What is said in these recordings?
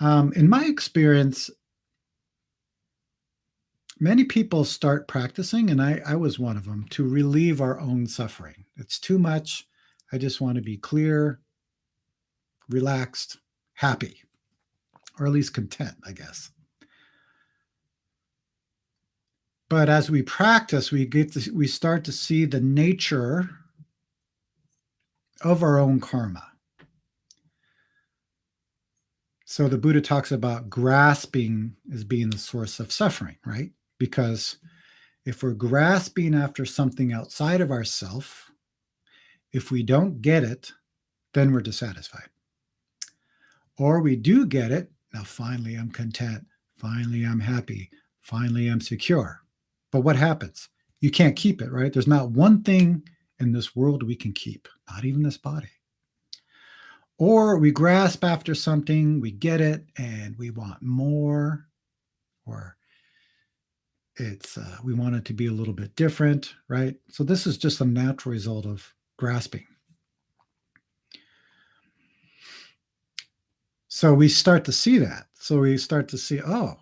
In my experience, many people start practicing, and I was one of them, to relieve our own suffering. It's too much. I just want to be clear, relaxed, happy, or at least content, I guess. But as we practice, we start to see the nature of our own karma. So the Buddha talks about grasping as being the source of suffering, right? Because if we're grasping after something outside of ourself, if we don't get it, then we're dissatisfied. Or we do get it, now finally I'm content, finally I'm happy, finally I'm secure. But what happens? You can't keep it, right? There's not one thing in this world we can keep, not even this body. Or we grasp after something, we get it, and we want more, or we want it to be a little bit different, right? So this is just a natural result of grasping. So we start to see that. So we start to see, oh,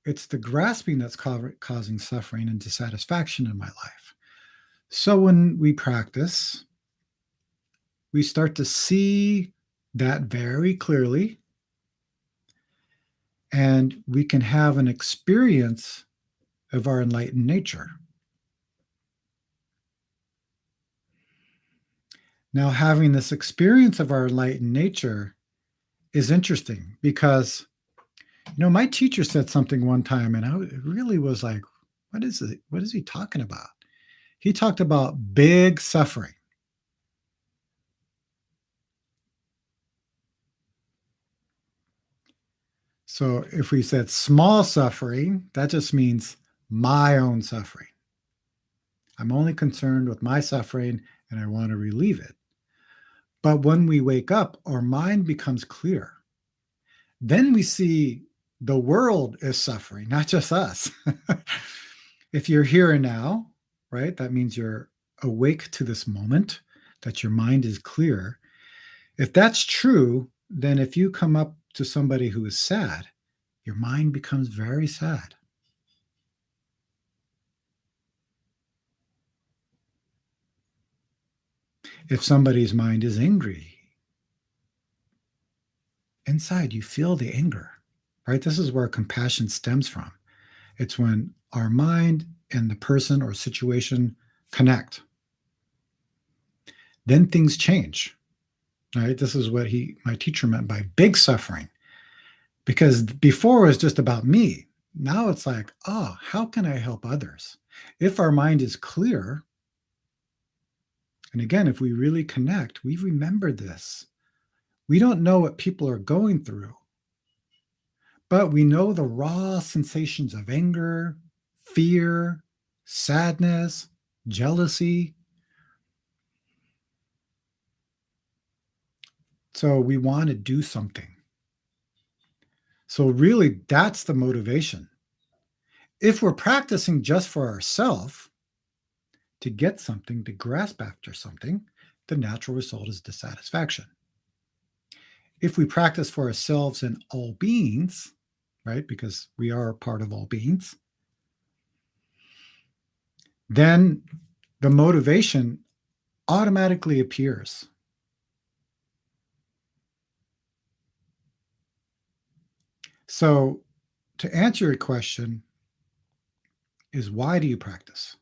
it's the grasping that's causing suffering and dissatisfaction in my life. So when we practice, we start to see that very clearly, and we can have an experience of our enlightened nature. Now, having this experience of our enlightened nature is interesting because, my teacher said something one time, and I really was like, what is it? What is he talking about? He talked about big suffering. So if we said small suffering, that just means my own suffering. I'm only concerned with my suffering and I want to relieve it. But when we wake up, our mind becomes clear. Then we see the world is suffering, not just us. If you're here and now, right, that means you're awake to this moment, that your mind is clear. If that's true, then if you come up to somebody who is sad, your mind becomes very sad. If somebody's mind is angry, inside you feel the anger, right? This is where compassion stems from. It's when our mind and the person or situation connect. Then things change, right? This is what my teacher meant by big suffering. Because before it was just about me. Now it's like, oh, how can I help others? If our mind is clear, and again, if we really connect, we remember this. We don't know what people are going through, but we know the raw sensations of anger, fear, sadness, jealousy. So we want to do something. So really, that's the motivation. If we're practicing just for ourselves, to get something, to grasp after something, the natural result is dissatisfaction. If we practice for ourselves and all beings, right, because we are a part of all beings, then the motivation automatically appears. So to answer your question is, why do you practice?